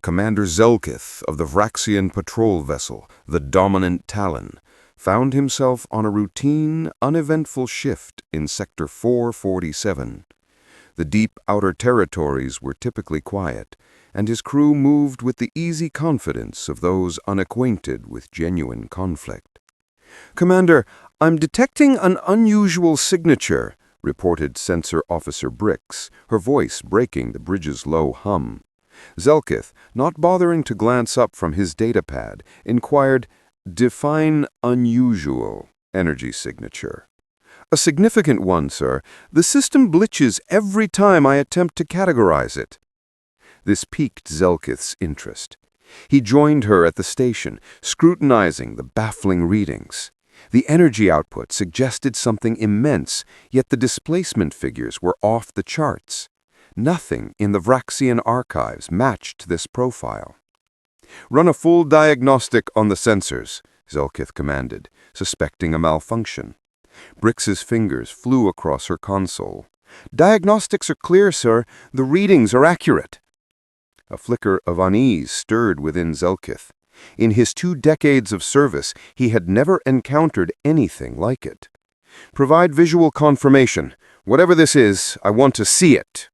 Commander Zelkith of the Vraxian patrol vessel, the Dominant Talon, found himself on a routine, uneventful shift in Sector 447. The deep outer territories were typically quiet, and his crew moved with the easy confidence of those unacquainted with genuine conflict. "Commander, I'm detecting an unusual signature," reported Sensor Officer Brix, her voice breaking the bridge's low hum. Zelkith, not bothering to glance up from his datapad, inquired, "Define unusual energy signature." "A significant one, sir. The system glitches every time I attempt to categorize it." This piqued Zelkith's interest. He joined her at the station, scrutinizing the baffling readings. The energy output suggested something immense, yet the displacement figures were off the charts. Nothing in the Vraxian archives matched this profile. "Run a full diagnostic on the sensors," Zelkith commanded, suspecting a malfunction. Brix's fingers flew across her console. "Diagnostics are clear, sir. The readings are accurate." A flicker of unease stirred within Zelkith. In his 2 decades of service, he had never encountered anything like it. "Provide visual confirmation. Whatever this is, I want to see it."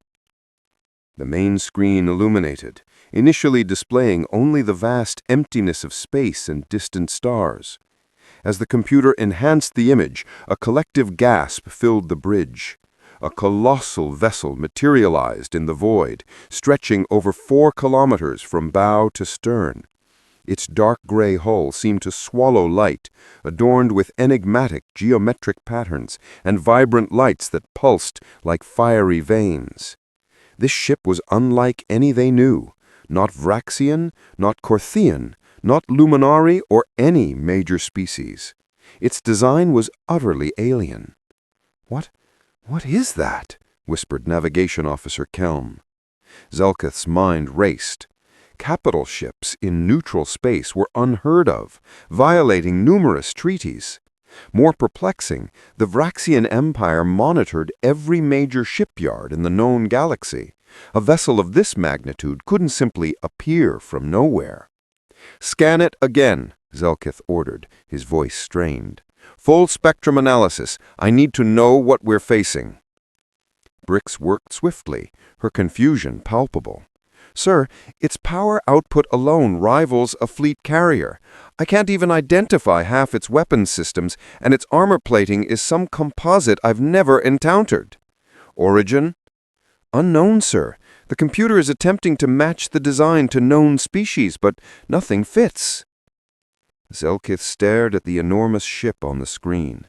The main screen illuminated, initially displaying only the vast emptiness of space and distant stars. As the computer enhanced the image, a collective gasp filled the bridge. A colossal vessel materialized in the void, stretching over 4 kilometers from bow to stern. Its dark gray hull seemed to swallow light, adorned with enigmatic geometric patterns and vibrant lights that pulsed like fiery veins. This ship was unlike any they knew, not Vraxian, not Corthian, not Luminari or any major species. Its design was utterly alien. What is that?" whispered Navigation Officer Kelm. Zelkith's mind raced. Capital ships in neutral space were unheard of, violating numerous treaties. More perplexing, the Vraxian Empire monitored every major shipyard in the known galaxy. A vessel of this magnitude couldn't simply appear from nowhere. "Scan it again," Zelkith ordered, his voice strained. "Full spectrum analysis. I need to know what we're facing." Brix worked swiftly, her confusion palpable. "Sir, its power output alone rivals a fleet carrier. I can't even identify half its weapons systems, and its armor plating is some composite I've never encountered." "Origin?" "Unknown, sir. The computer is attempting to match the design to known species, but nothing fits." Zelkith stared at the enormous ship on the screen.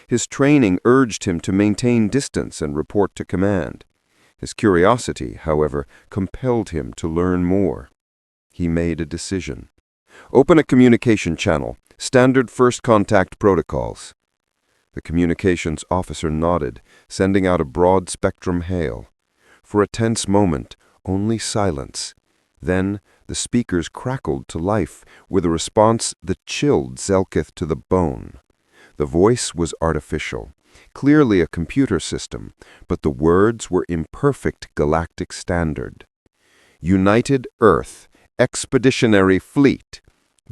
His training urged him to maintain distance and report to command. His curiosity, however, compelled him to learn more. He made a decision. "Open a communication channel. Standard first contact protocols." The communications officer nodded, sending out a broad-spectrum hail. For a tense moment, only silence. Then the speakers crackled to life with a response that chilled Zelkith to the bone. The voice was artificial, clearly a computer system, but the words were imperfect galactic standard. "United Earth, Expeditionary Fleet.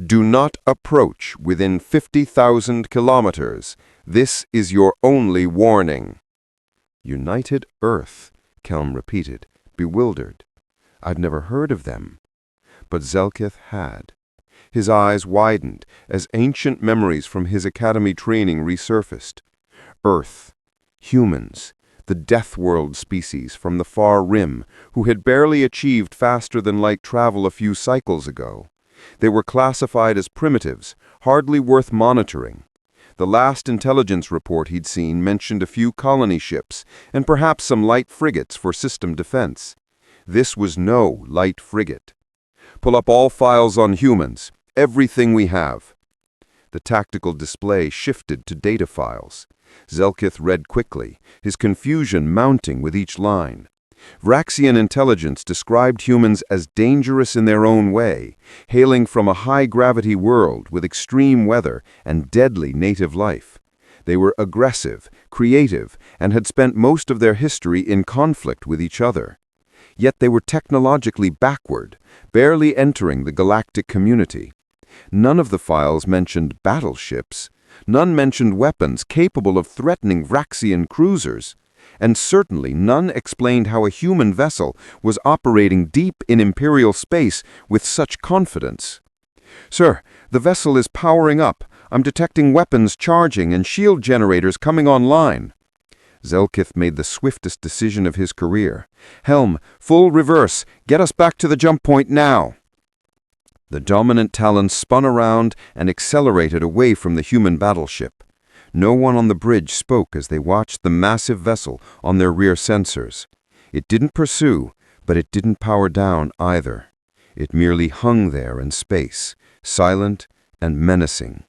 Do not approach within 50,000 kilometers. This is your only warning." "United Earth," Kelm repeated, bewildered. "I'd never heard of them." But Zelkith had. His eyes widened as ancient memories from his academy training resurfaced. Earth, humans, the Death World species from the far rim, who had barely achieved faster-than-light travel a few cycles ago. They were classified as primitives, hardly worth monitoring. The last intelligence report he'd seen mentioned a few colony ships, and perhaps some light frigates for system defense. This was no light frigate. "Pull up all files on humans, everything we have." The tactical display shifted to data files. Zelkith read quickly, his confusion mounting with each line. Vraxian intelligence described humans as dangerous in their own way, hailing from a high-gravity world with extreme weather and deadly native life. They were aggressive, creative, and had spent most of their history in conflict with each other. Yet they were technologically backward, barely entering the galactic community. None of the files mentioned battleships. None mentioned weapons capable of threatening Vraxian cruisers. And certainly none explained how a human vessel was operating deep in Imperial space with such confidence. "Sir, the vessel is powering up. I'm detecting weapons charging and shield generators coming online." Zelkith made the swiftest decision of his career. "Helm, full reverse. Get us back to the jump point now." The dominant Talon spun around and accelerated away from the human battleship. No one on the bridge spoke as they watched the massive vessel on their rear sensors. It didn't pursue, but it didn't power down either. It merely hung there in space, silent and menacing.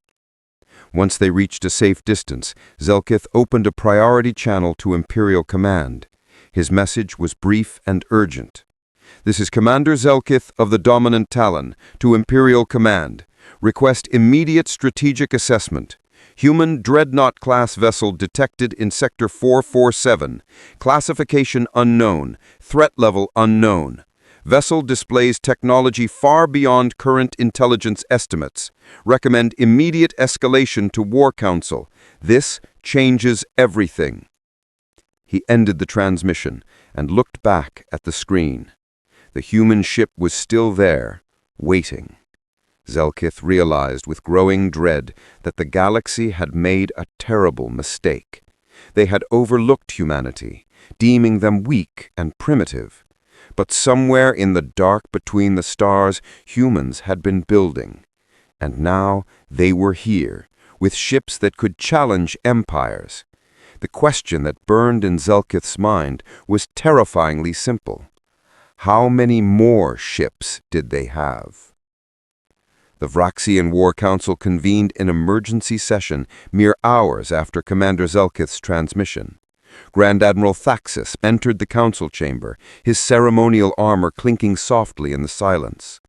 Once they reached a safe distance, Zelkith opened a priority channel to Imperial Command. His message was brief and urgent. "This is Commander Zelkith of the Dominant Talon to Imperial Command. Request immediate strategic assessment. Human Dreadnought-class vessel detected in Sector 447. Classification unknown. Threat level unknown. Vessel displays technology far beyond current intelligence estimates. Recommend immediate escalation to War Council. This changes everything." He ended the transmission and looked back at the screen. The human ship was still there, waiting. Zelkith realized with growing dread that the galaxy had made a terrible mistake. They had overlooked humanity, deeming them weak and primitive. But somewhere in the dark between the stars, humans had been building. And now they were here, with ships that could challenge empires. The question that burned in Zelkith's mind was terrifyingly simple. How many more ships did they have? The Vraxian War Council convened an emergency session mere hours after Commander Zelkith's transmission. Grand Admiral Thaxis entered the council chamber, his ceremonial armor clinking softly in the silence.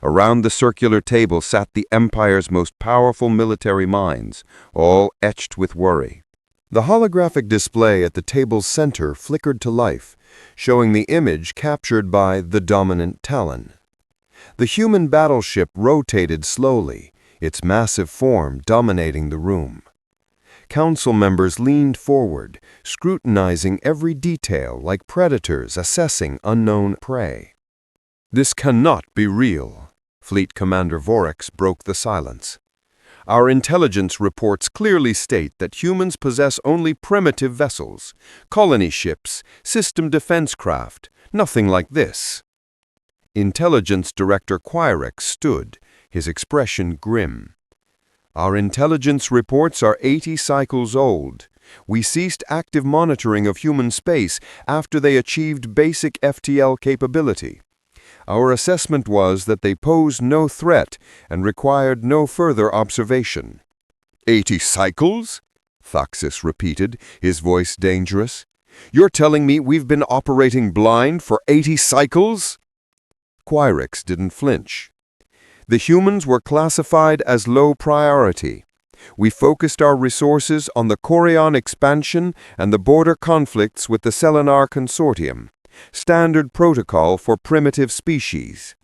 Around the circular table sat the Empire's most powerful military minds, all etched with worry. The holographic display at the table's center flickered to life, showing the image captured by the dominant Talon. The human battleship rotated slowly, its massive form dominating the room. Council members leaned forward, scrutinizing every detail like predators assessing unknown prey. "This cannot be real," Fleet Commander Vorax broke the silence. "Our intelligence reports clearly state that humans possess only primitive vessels, colony ships, system defense craft, nothing like this." Intelligence Director Quirix stood, his expression grim. "Our intelligence reports are 80 cycles old. We ceased active monitoring of human space after they achieved basic FTL capability. Our assessment was that they posed no threat and required no further observation." "80 cycles?" Thaxis repeated, his voice dangerous. "You're telling me we've been operating blind for 80 cycles?" Quirix didn't flinch. "The humans were classified as low priority. We focused our resources on the Corion expansion and the border conflicts with the Selenar Consortium. Standard protocol for primitive species."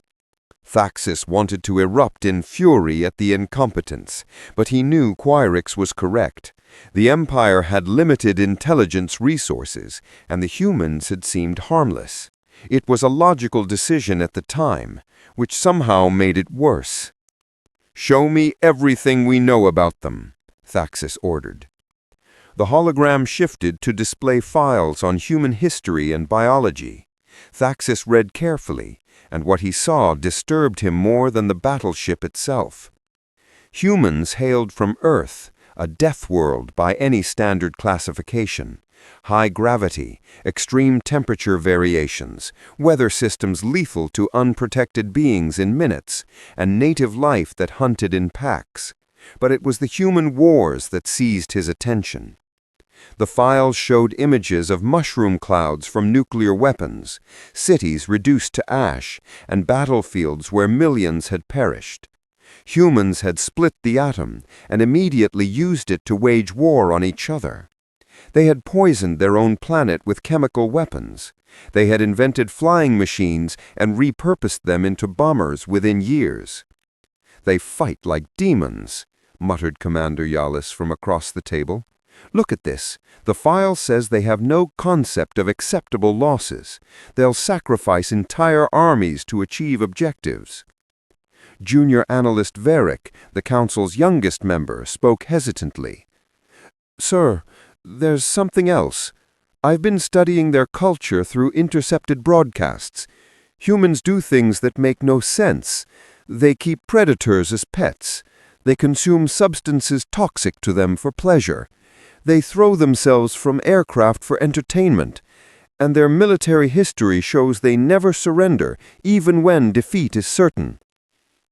Thaxis wanted to erupt in fury at the incompetence, but he knew Quirix was correct. The Empire had limited intelligence resources, and the humans had seemed harmless. It was a logical decision at the time, which somehow made it worse. "Show me everything we know about them," Thaxis ordered. The hologram shifted to display files on human history and biology. Thaxis read carefully, and what he saw disturbed him more than the battleship itself. Humans hailed from Earth, a death world by any standard classification. High gravity, extreme temperature variations, weather systems lethal to unprotected beings in minutes, and native life that hunted in packs. But it was the human wars that seized his attention. The files showed images of mushroom clouds from nuclear weapons, cities reduced to ash, and battlefields where millions had perished. Humans had split the atom and immediately used it to wage war on each other. They had poisoned their own planet with chemical weapons. They had invented flying machines and repurposed them into bombers within years. "They fight like demons," muttered Commander Yalis from across the table. "Look at this. The file says they have no concept of acceptable losses. They'll sacrifice entire armies to achieve objectives." Junior Analyst Varick, the Council's youngest member, spoke hesitantly. "Sir, there's something else. I've been studying their culture through intercepted broadcasts. Humans do things that make no sense. They keep predators as pets. They consume substances toxic to them for pleasure. They throw themselves from aircraft for entertainment. And their military history shows they never surrender, even when defeat is certain."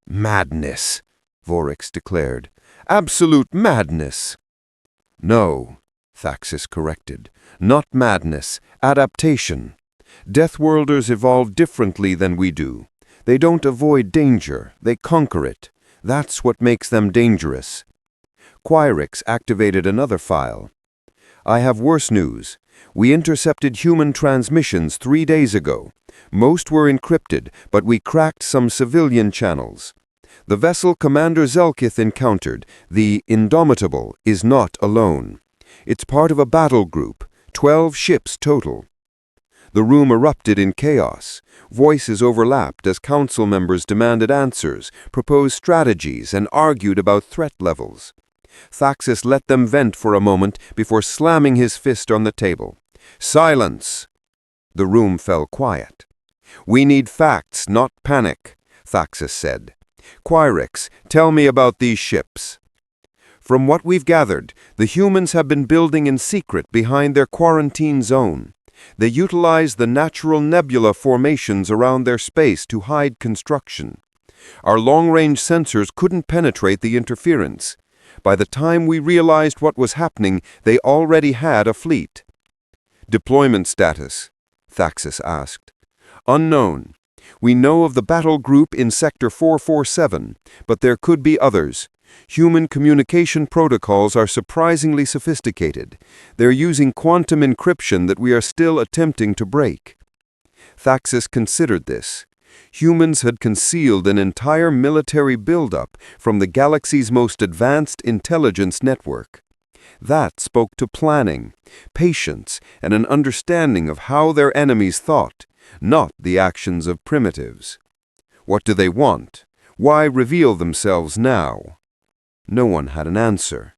"Madness," Vorix declared. "Absolute madness." "No," Thaxis corrected. "Not madness, adaptation. Deathworlders evolve differently than we do. They don't avoid danger, they conquer it. That's what makes them dangerous." Quirix activated another file. "I have worse news. We intercepted human transmissions 3 days ago. Most were encrypted, but we cracked some civilian channels. The vessel Commander Zelkith encountered, the Indomitable, is not alone. It's part of a battle group, 12 ships total." The room erupted in chaos. Voices overlapped as council members demanded answers, proposed strategies, and argued about threat levels. Thaxis let them vent for a moment before slamming his fist on the table. "Silence!" The room fell quiet. "We need facts, not panic," Thaxis said. "Quirix, tell me about these ships." "From what we've gathered, the humans have been building in secret behind their quarantine zone. They utilize the natural nebula formations around their space to hide construction. Our long-range sensors couldn't penetrate the interference. By the time we realized what was happening, they already had a fleet." "Deployment status?" Thaxis asked. "Unknown. We know of the battle group in Sector 447, but there could be others. Human communication protocols are surprisingly sophisticated. They're using quantum encryption that we are still attempting to break." Thaxis considered this. Humans had concealed an entire military buildup from the galaxy's most advanced intelligence network. That spoke to planning, patience, and an understanding of how their enemies thought, not the actions of primitives. What do they want? Why reveal themselves now? No one had an answer.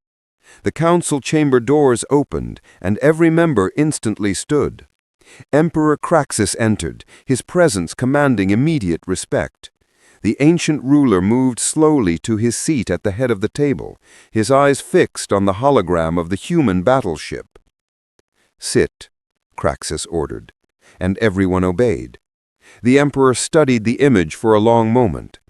The council chamber doors opened, and every member instantly stood. Emperor Craxus entered, his presence commanding immediate respect. The ancient ruler moved slowly to his seat at the head of the table, his eyes fixed on the hologram of the human battleship. "Sit," Craxus ordered, and everyone obeyed. The emperor studied the image for a long moment.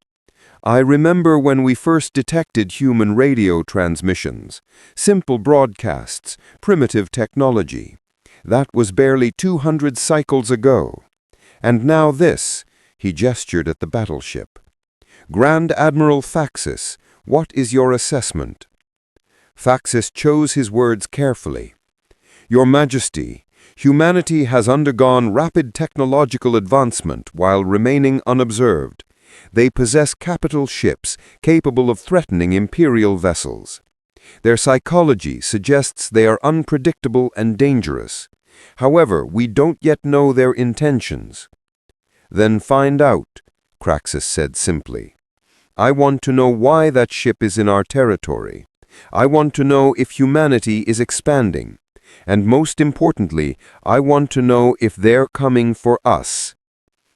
"I remember when we first detected human radio transmissions. Simple broadcasts, primitive technology. That was barely 200 cycles ago. And now this," he gestured at the battleship. "Grand Admiral Thaxis, what is your assessment?" Thaxis chose his words carefully. "Your Majesty, humanity has undergone rapid technological advancement while remaining unobserved. They possess capital ships capable of threatening imperial vessels. Their psychology suggests they are unpredictable and dangerous. However, we don't yet know their intentions." "Then find out," Craxus said simply. "I want to know why that ship is in our territory. I want to know if humanity is expanding. And most importantly, I want to know if they're coming for us."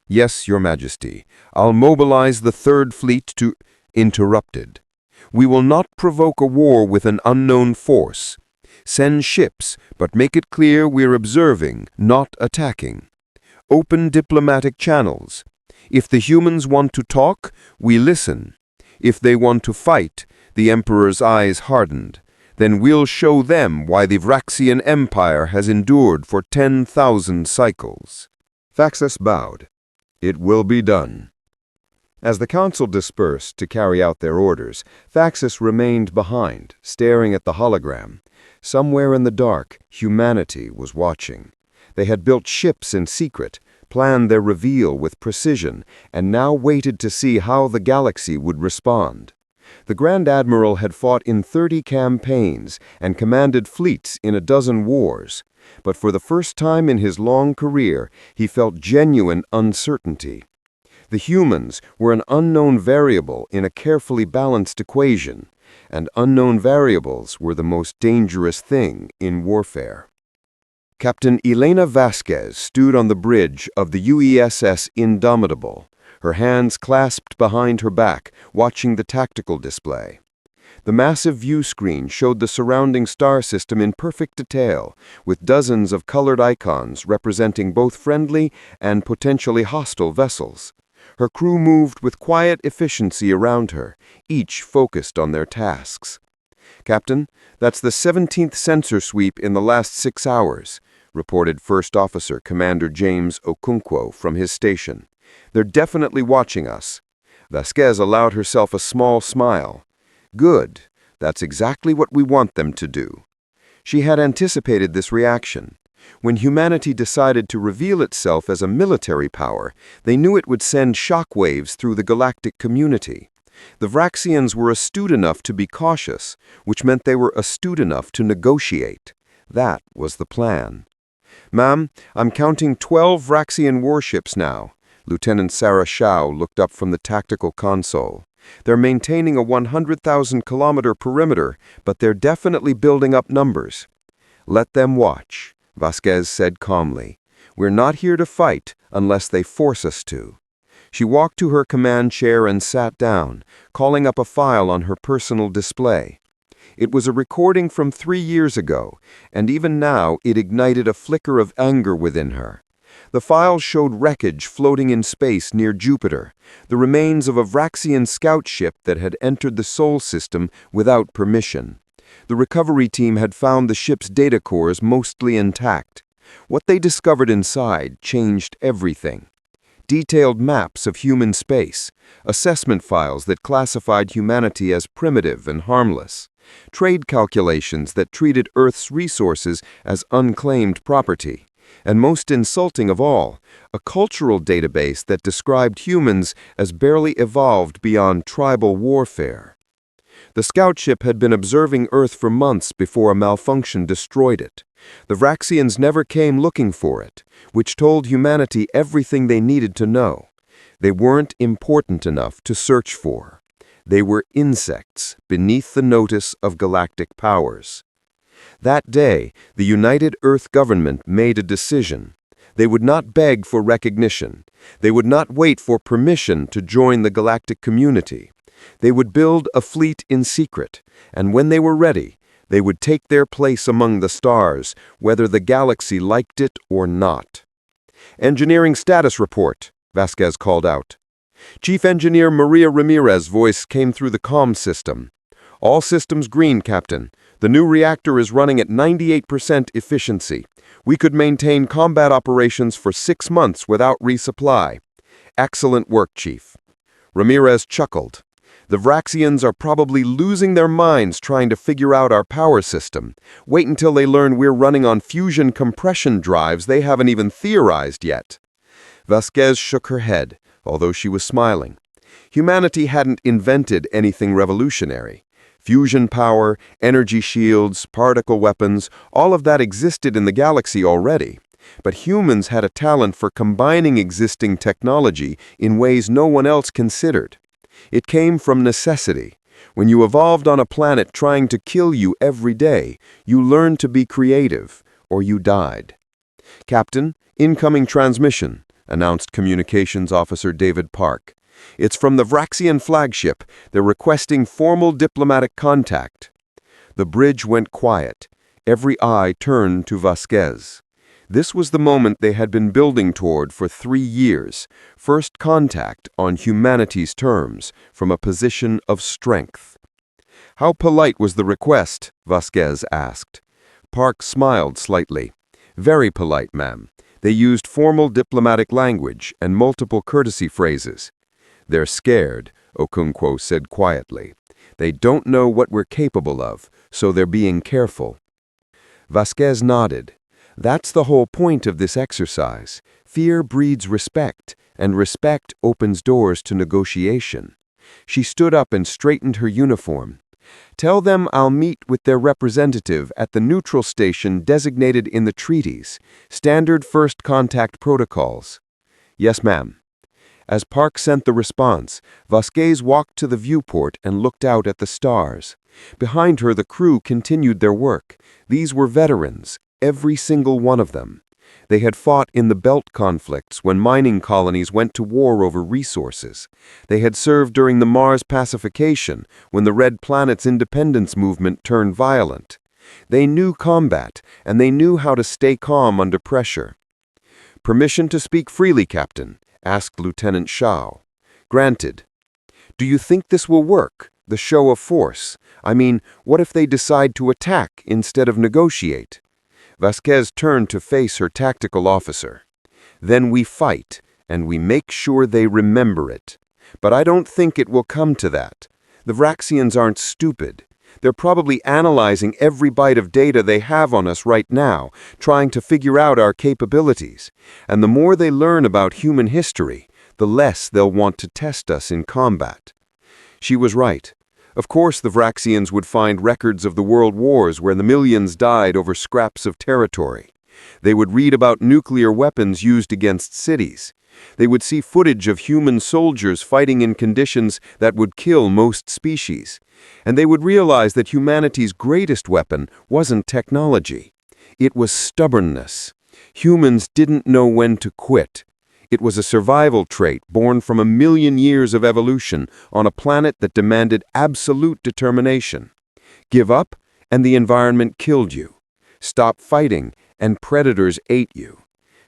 "Yes, Your Majesty. I'll mobilize the Third Fleet to—" Interrupted. "We will not provoke a war with an unknown force. Send ships, but make it clear we're observing, not attacking. Open diplomatic channels. If the humans want to talk, we listen. If they want to fight," the Emperor's eyes hardened, "then we'll show them why the Vraxian Empire has endured for 10,000 cycles." Thaxis bowed. "It will be done." As the council dispersed to carry out their orders, Thaxis remained behind, staring at the hologram. Somewhere in the dark, humanity was watching. They had built ships in secret, planned their reveal with precision, and now waited to see how the galaxy would respond. The Grand Admiral had fought in 30 campaigns and commanded fleets in a dozen wars. But for the first time in his long career, he felt genuine uncertainty. The humans were an unknown variable in a carefully balanced equation, and unknown variables were the most dangerous thing in warfare. Captain Elena Vasquez stood on the bridge of the UESS Indomitable, her hands clasped behind her back, watching the tactical display. The massive view screen showed the surrounding star system in perfect detail, with dozens of colored icons representing both friendly and potentially hostile vessels. Her crew moved with quiet efficiency around her, each focused on their tasks. "Captain, that's the 17th sensor sweep in the last 6 hours," reported First Officer Commander James Okonkwo from his station. "They're definitely watching us." Vasquez allowed herself a small smile. "Good. That's exactly what we want them to do." She had anticipated this reaction. When humanity decided to reveal itself as a military power, they knew it would send shockwaves through the galactic community. The Vraxians were astute enough to be cautious, which meant they were astute enough to negotiate. That was the plan. "Ma'am, I'm counting 12 Vraxian warships now." Lieutenant Sarah Shao looked up from the tactical console. "They're maintaining a 100,000-kilometer perimeter, but they're definitely building up numbers." "Let them watch," Vasquez said calmly. "We're not here to fight unless they force us to." She walked to her command chair and sat down, calling up a file on her personal display. It was a recording from 3 years ago, and even now it ignited a flicker of anger within her. The file showed wreckage floating in space near Jupiter, the remains of a Vraxian scout ship that had entered the Sol system without permission. The recovery team had found the ship's data cores mostly intact. What they discovered inside changed everything. Detailed maps of human space, assessment files that classified humanity as primitive and harmless, trade calculations that treated Earth's resources as unclaimed property, and most insulting of all, a cultural database that described humans as barely evolved beyond tribal warfare. The scout ship had been observing Earth for months before a malfunction destroyed it. The Vraxians never came looking for it, which told humanity everything they needed to know. They weren't important enough to search for. They were insects beneath the notice of galactic powers. That day, the United Earth government made a decision. They would not beg for recognition. They would not wait for permission to join the galactic community. They would build a fleet in secret, and when they were ready, they would take their place among the stars, whether the galaxy liked it or not. "Engineering status report," Vasquez called out. Chief Engineer Maria Ramirez's voice came through the comm system. "All systems green, Captain. The new reactor is running at 98% efficiency. We could maintain combat operations for 6 months without resupply." "Excellent work, Chief." Ramirez chuckled. "The Vraxians are probably losing their minds trying to figure out our power system. Wait until they learn we're running on fusion compression drives they haven't even theorized yet." Vasquez shook her head, although she was smiling. Humanity hadn't invented anything revolutionary. Fusion power, energy shields, particle weapons, all of that existed in the galaxy already. But humans had a talent for combining existing technology in ways no one else considered. It came from necessity. When you evolved on a planet trying to kill you every day, you learned to be creative, or you died. "Captain, incoming transmission," announced Communications Officer David Park. "It's from the Vraxian flagship. They're requesting formal diplomatic contact." The bridge went quiet. Every eye turned to Vasquez. This was the moment they had been building toward for 3 years. First contact on humanity's terms, from a position of strength. "How polite was the request?" Vasquez asked. Park smiled slightly. "Very polite, ma'am. They used formal diplomatic language and multiple courtesy phrases." "They're scared," Okonkwo said quietly. "They don't know what we're capable of, so they're being careful." Vasquez nodded. "That's the whole point of this exercise. Fear breeds respect, and respect opens doors to negotiation." She stood up and straightened her uniform. "Tell them I'll meet with their representative at the neutral station designated in the treaties. Standard first contact protocols." "Yes, ma'am." As Park sent the response, Vasquez walked to the viewport and looked out at the stars. Behind her, the crew continued their work. These were veterans, every single one of them. They had fought in the belt conflicts when mining colonies went to war over resources. They had served during the Mars pacification when the Red Planet's independence movement turned violent. They knew combat, and they knew how to stay calm under pressure. "Permission to speak freely, Captain?" asked Lieutenant Shao. "Granted." "Do you think this will work, the show of force? I mean, what if they decide to attack instead of negotiate?" Vasquez turned to face her tactical officer. "Then we fight, and we make sure they remember it. But I don't think it will come to that. The Vraxians aren't stupid. They're probably analyzing every byte of data they have on us right now, trying to figure out our capabilities. And the more they learn about human history, the less they'll want to test us in combat." She was right. Of course the Vraxians would find records of the world wars where the millions died over scraps of territory. They would read about nuclear weapons used against cities. They would see footage of human soldiers fighting in conditions that would kill most species. And they would realize that humanity's greatest weapon wasn't technology. It was stubbornness. Humans didn't know when to quit. It was a survival trait born from 1,000,000 years of evolution on a planet that demanded absolute determination. Give up, and the environment killed you. Stop fighting, and predators ate you.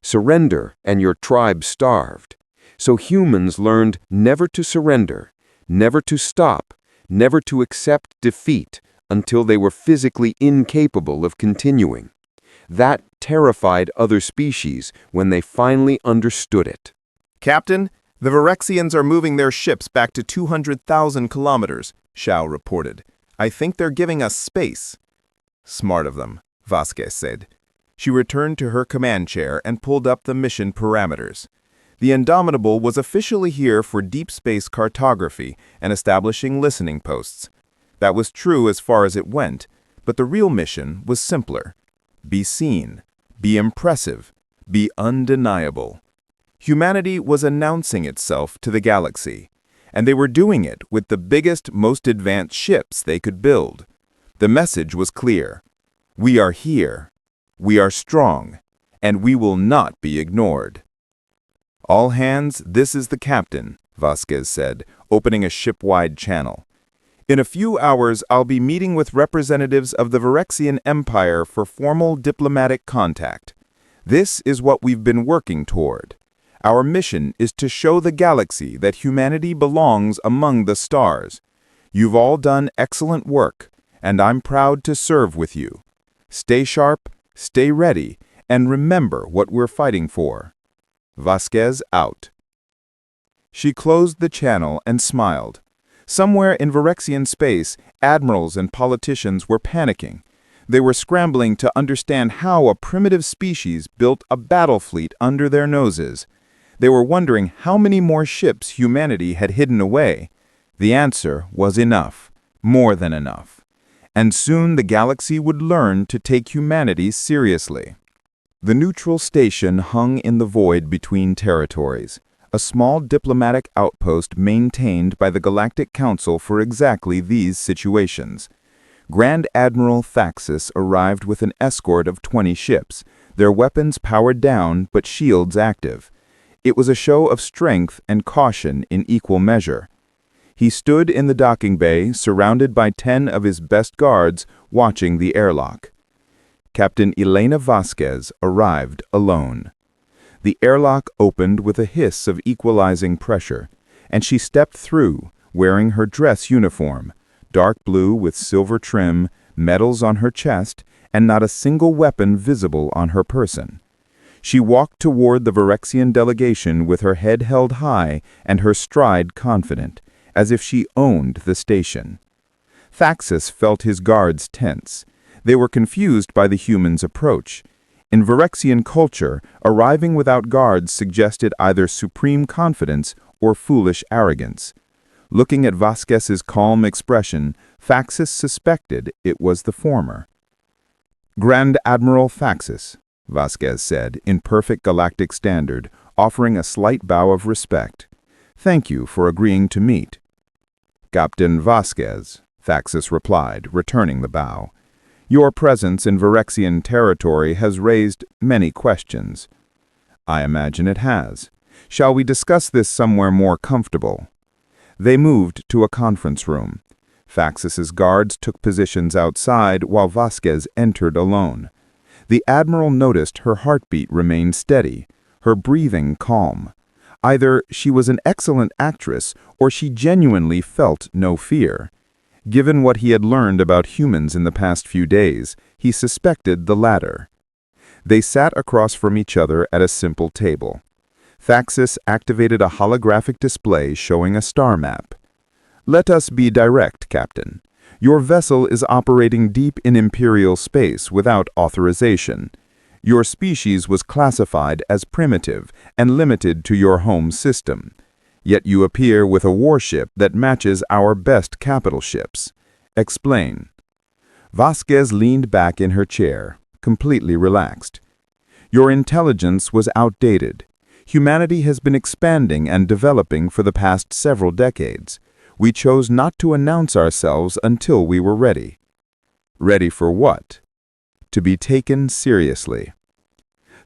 Surrender, and your tribe starved. So humans learned never to surrender, never to stop, never to accept defeat until they were physically incapable of continuing. That terrified other species when they finally understood it. "Captain, the Varexians are moving their ships back to 200,000 kilometers, Shao reported. "I think they're giving us space." "Smart of them," Vasquez said. She returned to her command chair and pulled up the mission parameters. The Indomitable was officially here for deep space cartography and establishing listening posts. That was true as far as it went, but the real mission was simpler. Be seen, be impressive, be undeniable. Humanity was announcing itself to the galaxy, and they were doing it with the biggest, most advanced ships they could build. The message was clear. We are here, we are strong, and we will not be ignored. "All hands, this is the captain," Vasquez said, opening a ship-wide channel. "In a few hours, I'll be meeting with representatives of the Varexian Empire for formal diplomatic contact. This is what we've been working toward. Our mission is to show the galaxy that humanity belongs among the stars. You've all done excellent work, and I'm proud to serve with you. Stay sharp, stay ready, and remember what we're fighting for." Vasquez out. She closed the channel and smiled. Somewhere in Varexian space, admirals and politicians were panicking. They were scrambling to understand how a primitive species built a battle fleet under their noses. They were wondering how many more ships humanity had hidden away. The answer was enough, more than enough. And soon the galaxy would learn to take humanity seriously. The neutral station hung in the void between territories, a small diplomatic outpost maintained by the Galactic Council for exactly these situations. Grand Admiral Thaxis arrived with an escort of 20 ships, their weapons powered down but shields active. It was a show of strength and caution in equal measure. He stood in the docking bay, surrounded by 10 of his best guards, watching the airlock. Captain Elena Vasquez arrived alone. The airlock opened with a hiss of equalizing pressure, and she stepped through, wearing her dress uniform, dark blue with silver trim, medals on her chest, and not a single weapon visible on her person. She walked toward the Virexian delegation with her head held high and her stride confident, as if she owned the station. Thaxis felt his guards tense. They were confused by the humans' approach. In Virexian culture, arriving without guards suggested either supreme confidence or foolish arrogance. Looking at Vasquez's calm expression, Thaxis suspected it was the former. "Grand Admiral Thaxis," Vasquez said, in perfect galactic standard, offering a slight bow of respect. "Thank you for agreeing to meet." "Captain Vasquez," Thaxis replied, returning the bow. "Your presence in Virexian territory has raised many questions." "I imagine it has. Shall we discuss this somewhere more comfortable?" They moved to a conference room. Thaxis's guards took positions outside while Vasquez entered alone. The Admiral noticed her heartbeat remained steady, her breathing calm. Either she was an excellent actress or she genuinely felt no fear. Given what he had learned about humans in the past few days, he suspected the latter. They sat across from each other at a simple table. Thaxis activated a holographic display showing a star map. "Let us be direct, Captain. Your vessel is operating deep in Imperial space without authorization. Your species was classified as primitive and limited to your home system. Yet you appear with a warship that matches our best capital ships. Explain." Vasquez leaned back in her chair, completely relaxed. "Your intelligence was outdated. Humanity has been expanding and developing for the past several decades. We chose not to announce ourselves until we were ready." "Ready for what?" "To be taken seriously."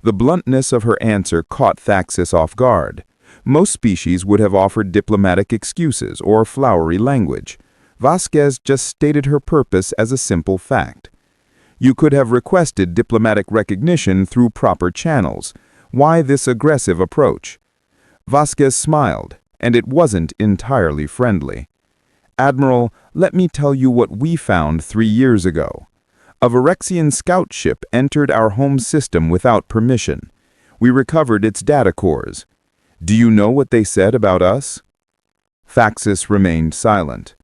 The bluntness of her answer caught Thaxis off guard. Most species would have offered diplomatic excuses or flowery language. Vasquez just stated her purpose as a simple fact. "You could have requested diplomatic recognition through proper channels. Why this aggressive approach?" Vasquez smiled, and it wasn't entirely friendly. "Admiral, let me tell you what we found 3 years ago. A Virexian scout ship entered our home system without permission. We recovered its data cores. Do you know what they said about us?" Thaxis remained silent.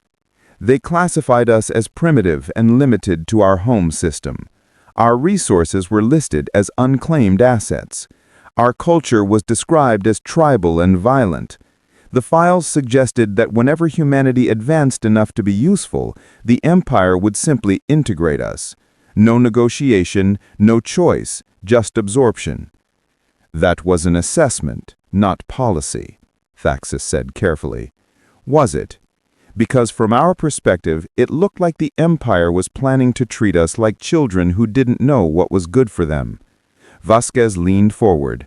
"They classified us as primitive and limited to our home system. Our resources were listed as unclaimed assets. Our culture was described as tribal and violent. The files suggested that whenever humanity advanced enough to be useful, the Empire would simply integrate us. No negotiation, no choice, just absorption." "That was an assessment, not policy," Thaxis said carefully. "Was it? Because from our perspective, it looked like the Empire was planning to treat us like children who didn't know what was good for them." Vasquez leaned forward.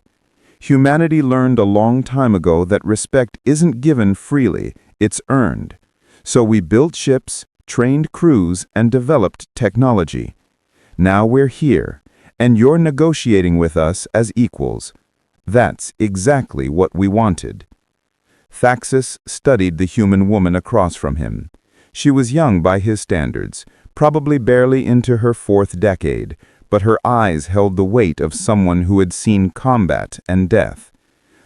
"Humanity learned a long time ago that respect isn't given freely, it's earned. So we built ships, trained crews, and developed technology. Now we're here, and you're negotiating with us as equals. That's exactly what we wanted." Thaxis studied the human woman across from him. She was young by his standards, probably barely into her 4th decade, but her eyes held the weight of someone who had seen combat and death.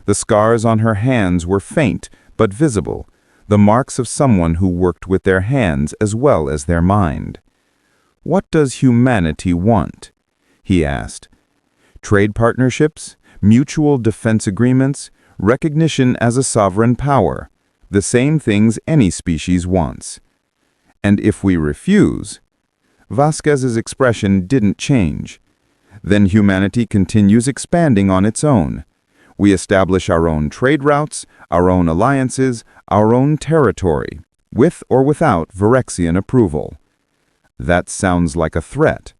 The scars on her hands were faint but visible, the marks of someone who worked with their hands as well as their mind. "What does humanity want?" he asked. "Trade partnerships, mutual defense agreements, recognition as a sovereign power, the same things any species wants. And if we refuse..." Vasquez's expression didn't change. "Then humanity continues expanding on its own. We establish our own trade routes, our own alliances, our own territory, with or without Virexian approval." "That sounds like a threat."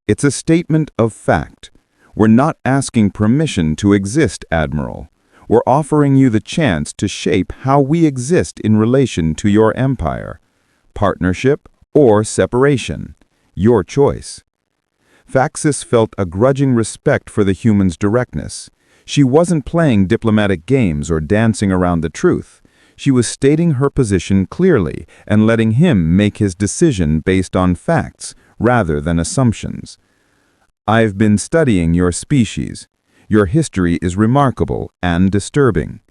"It's a statement of fact. We're not asking permission to exist, Admiral. We're offering you the chance to shape how we exist in relation to your empire. Partnership or separation. Your choice." Thaxis felt a grudging respect for the human's directness. She wasn't playing diplomatic games or dancing around the truth. She was stating her position clearly and letting him make his decision based on facts rather than assumptions. "I've been studying your species. Your history is remarkable and disturbing.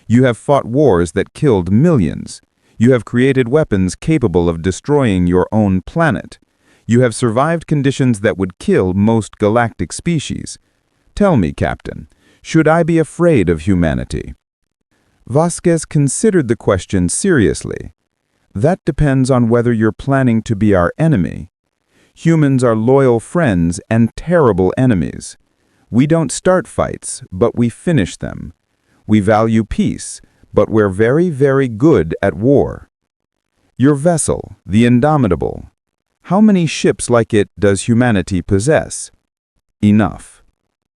You have fought wars that killed millions. You have created weapons capable of destroying your own planet. You have survived conditions that would kill most galactic species. Tell me, Captain, should I be afraid of humanity?" Vasquez considered the question seriously. "That depends on whether you're planning to be our enemy. Humans are loyal friends and terrible enemies. We don't start fights, but we finish them. We value peace, but we're very, very good at war. Your vessel, the Indomitable, how many ships like it does humanity possess?" "Enough."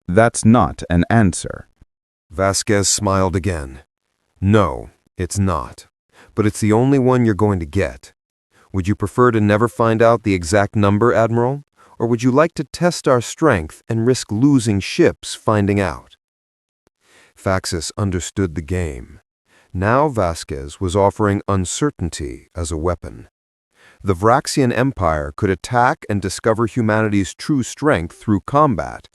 That's not an answer. Vasquez smiled again. "No, it's not. But it's the only one you're going to get. Would you prefer to never find out the exact number, Admiral? Or would you like to test our strength and risk losing ships finding out?" Thaxis understood the game. Now Vasquez was offering uncertainty as a weapon. The Vraxian Empire could attack and discover humanity's true strength through combat,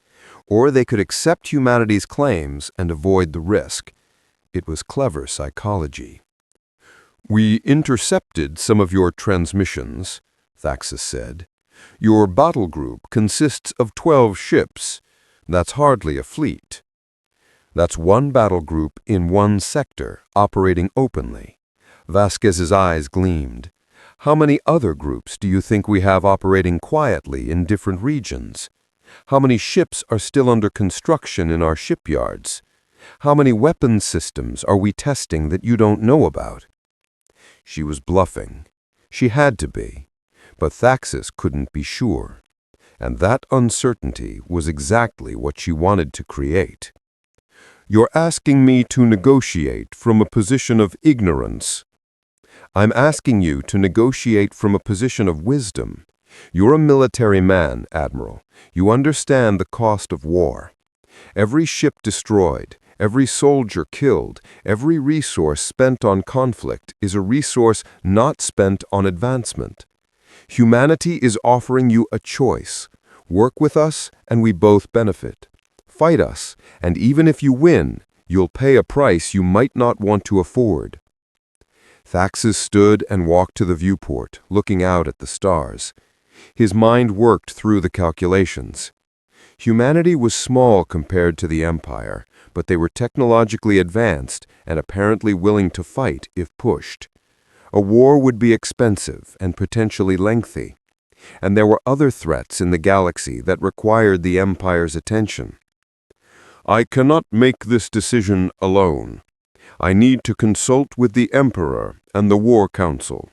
or they could accept humanity's claims and avoid the risk. It was clever psychology. "We intercepted some of your transmissions," Thaxis said. "Your battle group consists of 12 ships. That's hardly a fleet. That's one battle group in one sector, operating openly." Vasquez's eyes gleamed. "How many other groups do you think we have operating quietly in different regions? How many ships are still under construction in our shipyards? How many weapons systems are we testing that you don't know about?" She was bluffing. She had to be. But Thaxis couldn't be sure. And that uncertainty was exactly what she wanted to create. "You're asking me to negotiate from a position of ignorance." "I'm asking you to negotiate from a position of wisdom. You're a military man, Admiral. You understand the cost of war. Every ship destroyed, every soldier killed, every resource spent on conflict is a resource not spent on advancement. Humanity is offering you a choice. Work with us, and we both benefit. Fight us, and even if you win, you'll pay a price you might not want to afford." Thaxis stood and walked to the viewport, looking out at the stars. His mind worked through the calculations. Humanity was small compared to the Empire, but they were technologically advanced and apparently willing to fight if pushed. A war would be expensive and potentially lengthy, and there were other threats in the galaxy that required the Empire's attention. "I cannot make this decision alone. I need to consult with the Emperor and the War Council."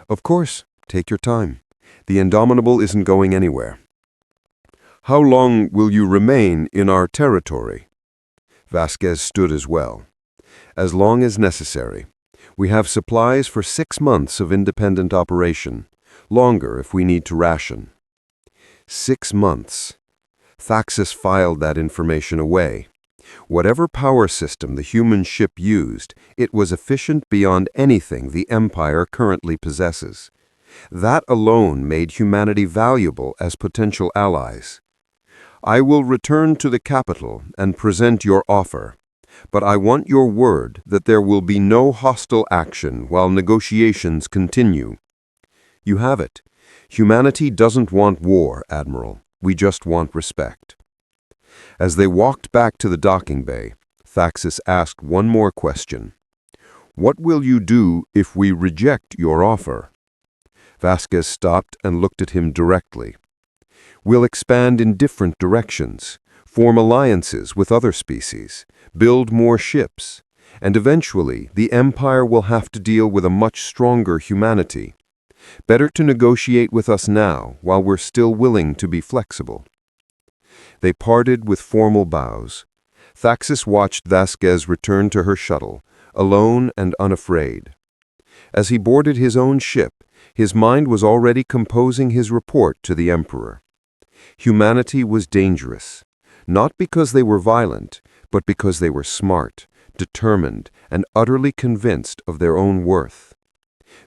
"Of course, take your time. The Indomitable isn't going anywhere." "How long will you remain in our territory?" Vasquez stood as well. "As long as necessary. We have supplies for 6 months of independent operation, longer if we need to ration." 6 months. Thaxis filed that information away. Whatever power system the human ship used, it was efficient beyond anything the Empire currently possesses. That alone made humanity valuable as potential allies. "I will return to the capital and present your offer, but I want your word that there will be no hostile action while negotiations continue." "You have it. Humanity doesn't want war, Admiral. We just want respect." As they walked back to the docking bay, Thaxis asked one more question. "What will you do if we reject your offer?" Vasquez stopped and looked at him directly. "We'll expand in different directions, form alliances with other species, build more ships, and eventually the Empire will have to deal with a much stronger humanity. Better to negotiate with us now while we're still willing to be flexible." They parted with formal bows. Thaxis watched Vasquez return to her shuttle, alone and unafraid. As he boarded his own ship, his mind was already composing his report to the Emperor. Humanity was dangerous, not because they were violent, but because they were smart, determined, and utterly convinced of their own worth.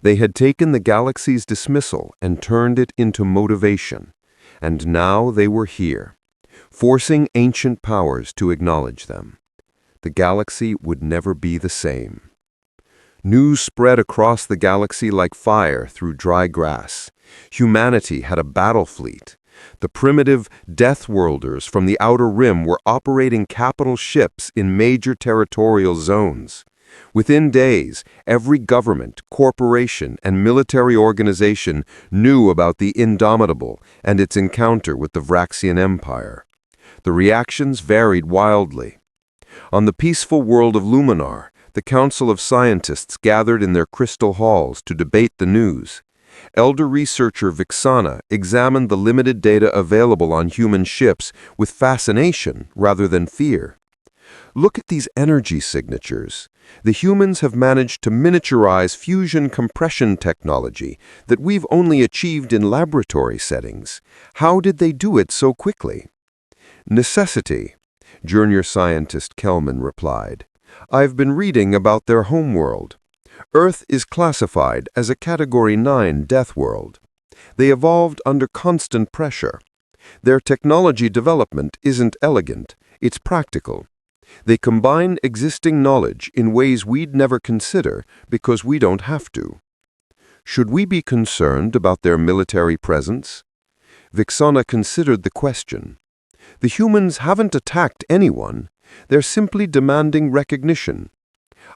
They had taken the galaxy's dismissal and turned it into motivation, and now they were here, forcing ancient powers to acknowledge them. The galaxy would never be the same. News spread across the galaxy like fire through dry grass. Humanity had a battle fleet. The primitive Death Worlders from the Outer Rim were operating capital ships in major territorial zones. Within days, every government, corporation, and military organization knew about the Indomitable and its encounter with the Vraxian Empire. The reactions varied wildly. On the peaceful world of Luminar, the Council of Scientists gathered in their crystal halls to debate the news. Elder researcher Vixana examined the limited data available on human ships with fascination rather than fear. Look at these energy signatures. The humans have managed to miniaturize fusion compression technology that we've only achieved in laboratory settings. How did they do it so quickly? Necessity, junior scientist Kelman replied. I've been reading about their homeworld. Earth is classified as a Category 9 death world. They evolved under constant pressure. Their technology development isn't elegant, it's practical. They combine existing knowledge in ways we'd never consider because we don't have to. Should we be concerned about their military presence? Vixana considered the question. The humans haven't attacked anyone. They're simply demanding recognition.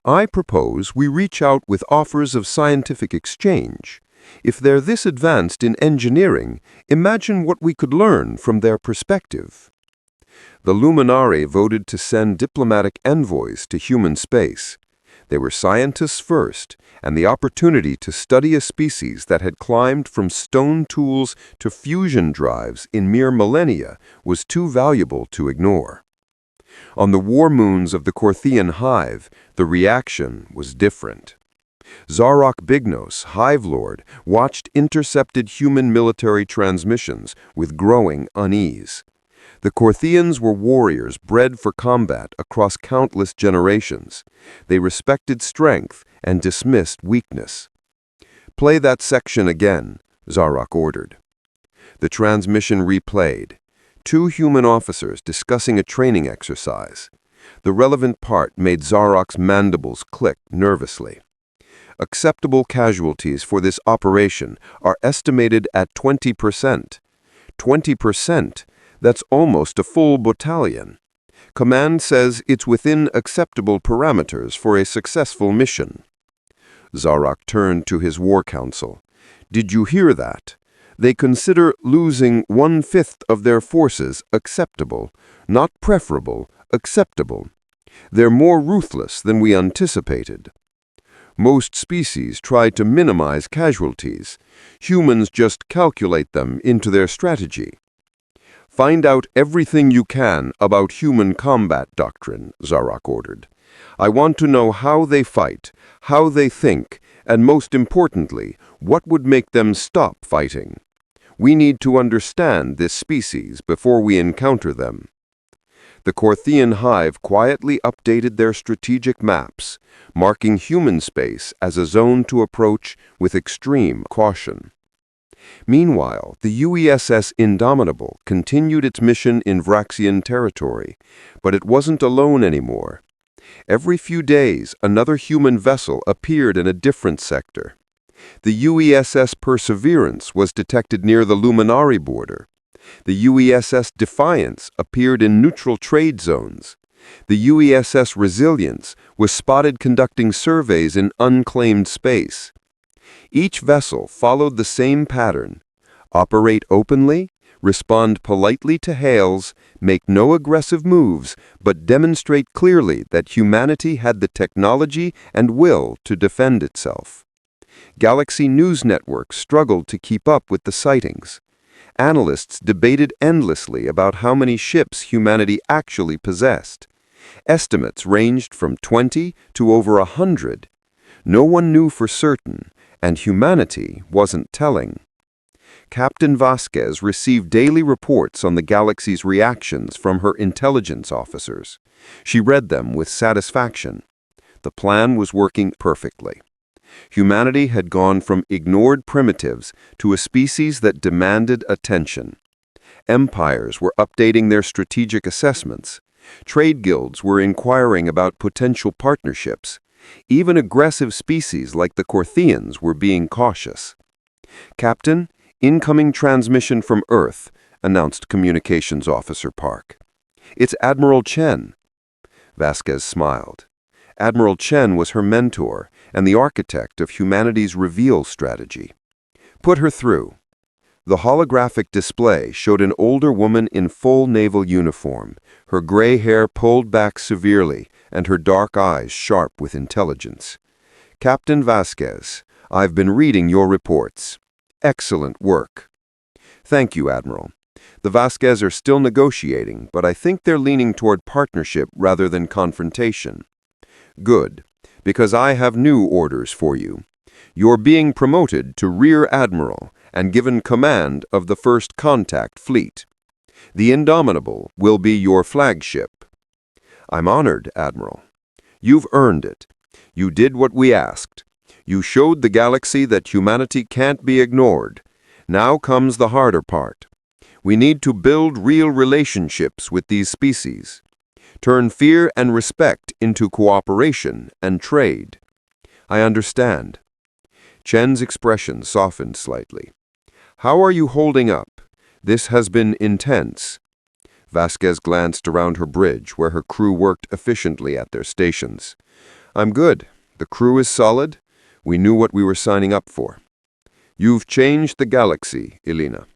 I propose we reach out with offers of scientific exchange. If they're this advanced in engineering, imagine what we could learn from their perspective. The Luminari voted to send diplomatic envoys to human space. They were scientists first, and the opportunity to study a species that had climbed from stone tools to fusion drives in mere millennia was too valuable to ignore. On the war moons of the Corthian hive, the reaction was different. Zarok Bignos, Hive Lord, watched intercepted human military transmissions with growing unease. The Corthians were warriors bred for combat across countless generations. They respected strength and dismissed weakness. Play that section again, Zarok ordered. The transmission replayed. 2 human officers discussing a training exercise. The relevant part made Zarok's mandibles click nervously. Acceptable casualties for this operation are estimated at 20%. 20%? That's almost a full battalion. Command says it's within acceptable parameters for a successful mission. Zarok turned to his war council. Did you hear that? They consider losing 1/5 of their forces acceptable, not preferable, acceptable. They're more ruthless than we anticipated. Most species try to minimize casualties. Humans just calculate them into their strategy. Find out everything you can about human combat doctrine, Zarok ordered. I want to know how they fight, how they think, and most importantly, what would make them stop fighting. We need to understand this species before we encounter them. The Corthian hive quietly updated their strategic maps, marking human space as a zone to approach with extreme caution. Meanwhile, the UESS Indomitable continued its mission in Vraxian territory, but it wasn't alone anymore. Every few days, another human vessel appeared in a different sector. The UESS Perseverance was detected near the Luminari border. The UESS Defiance appeared in neutral trade zones. The UESS Resilience was spotted conducting surveys in unclaimed space. Each vessel followed the same pattern: operate openly, respond politely to hails, make no aggressive moves, but demonstrate clearly that humanity had the technology and will to defend itself. Galaxy news networks struggled to keep up with the sightings. Analysts debated endlessly about how many ships humanity actually possessed. Estimates ranged from 20 to over 100. No one knew for certain, and humanity wasn't telling. Captain Vasquez received daily reports on the galaxy's reactions from her intelligence officers. She read them with satisfaction. The plan was working perfectly. Humanity had gone from ignored primitives to a species that demanded attention. empires were updating their strategic assessments. Trade guilds were inquiring about potential partnerships. Even aggressive species like the Corthians were being cautious. "Captain, incoming transmission from Earth," announced Communications Officer Park. "It's Admiral Chen." Vasquez smiled. Admiral Chen was her mentor and the architect of humanity's reveal strategy. "Put her through." The holographic display showed an older woman in full naval uniform, her gray hair pulled back severely and her dark eyes sharp with intelligence. "Captain Vasquez, I've been reading your reports. Excellent work." "Thank you, Admiral. The Vasquez are still negotiating, but I think they're leaning toward partnership rather than confrontation." "Good, because I have new orders for you. You're being promoted to Rear Admiral and given command of the First Contact Fleet. The Indomitable will be your flagship." "I'm honored, Admiral." "You've earned it. You did what we asked. You showed the galaxy that humanity can't be ignored. Now comes the harder part. We need to build real relationships with these species. Turn fear and respect into cooperation and trade." "I understand." Chen's expression softened slightly. "How are you holding up? This has been intense." Vasquez glanced around her bridge, where her crew worked efficiently at their stations. "I'm good. The crew is solid. We knew what we were signing up for." "You've changed the galaxy, Elena.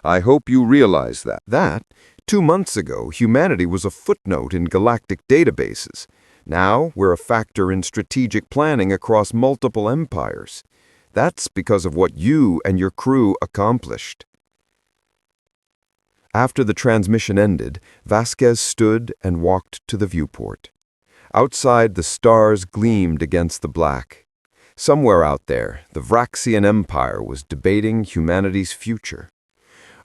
I hope you realize that. 2 months ago, humanity was a footnote in galactic databases. Now, we're a factor in strategic planning across multiple empires. That's because of what you and your crew accomplished." After the transmission ended, Vasquez stood and walked to the viewport. Outside, the stars gleamed against the black. Somewhere out there, the Vraxian Empire was debating humanity's future.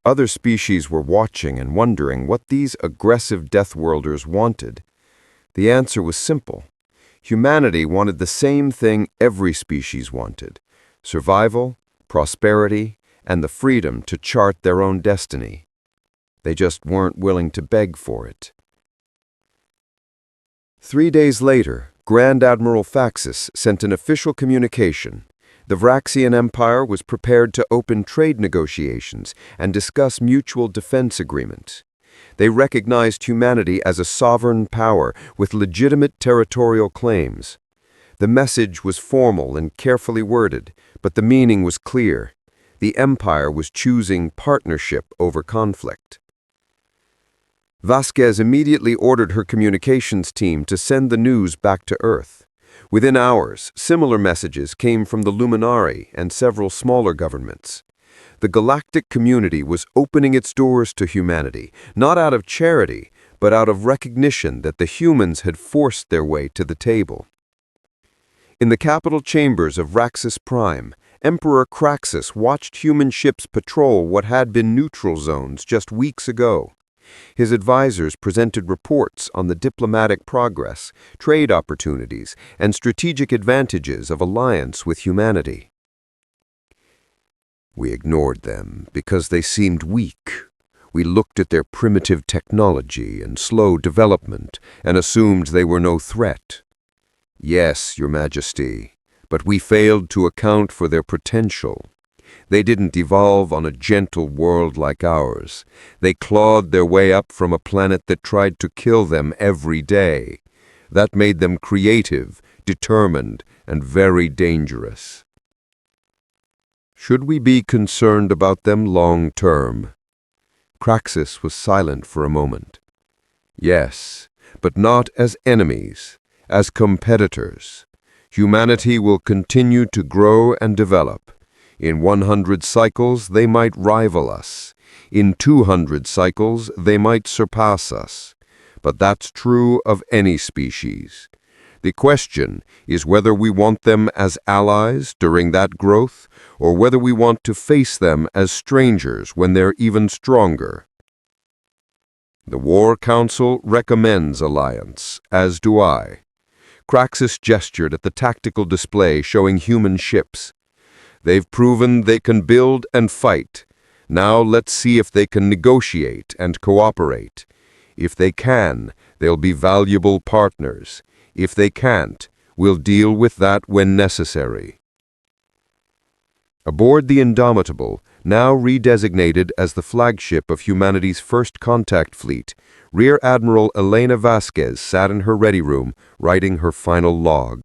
Other species were watching and wondering what these aggressive Deathworlders wanted. The answer was simple. Humanity wanted the same thing every species wanted: survival, prosperity, and the freedom to chart their own destiny. They just weren't willing to beg for it. 3 days later, Grand Admiral Faxis sent an official communication. The Vraxian Empire was prepared to open trade negotiations and discuss mutual defense agreements. They recognized humanity as a sovereign power with legitimate territorial claims. The message was formal and carefully worded, but the meaning was clear. The Empire was choosing partnership over conflict. Vasquez immediately ordered her communications team to send the news back to Earth. Within hours, similar messages came from the Luminari and several smaller governments. The galactic community was opening its doors to humanity, not out of charity, but out of recognition that the humans had forced their way to the table. In the capital chambers of Raxus Prime, Emperor Craxus watched human ships patrol what had been neutral zones just weeks ago. His advisors presented reports on the diplomatic progress, trade opportunities, and strategic advantages of alliance with humanity. "We ignored them because they seemed weak. We looked at their primitive technology and slow development and assumed they were no threat. Yes, Your Majesty, but we failed to account for their potential. They didn't evolve on a gentle world like ours. They clawed their way up from a planet that tried to kill them every day. That made them creative, determined, and very dangerous. Should we be concerned about them long term?" Craxus was silent for a moment. "Yes, but not as enemies, as competitors. Humanity will continue to grow and develop. In 100 cycles, they might rival us. In 200 cycles, they might surpass us. But that's true of any species. The question is whether we want them as allies during that growth, or whether we want to face them as strangers when they're even stronger. The War Council recommends alliance, as do I." Craxus gestured at the tactical display showing human ships. "They've proven they can build and fight. Now let's see if they can negotiate and cooperate. If they can, they'll be valuable partners. If they can't, we'll deal with that when necessary. Aboard the Indomitable, now redesignated as the flagship of humanity's first contact fleet, Rear Admiral Elena Vasquez sat in her ready room, writing her final log.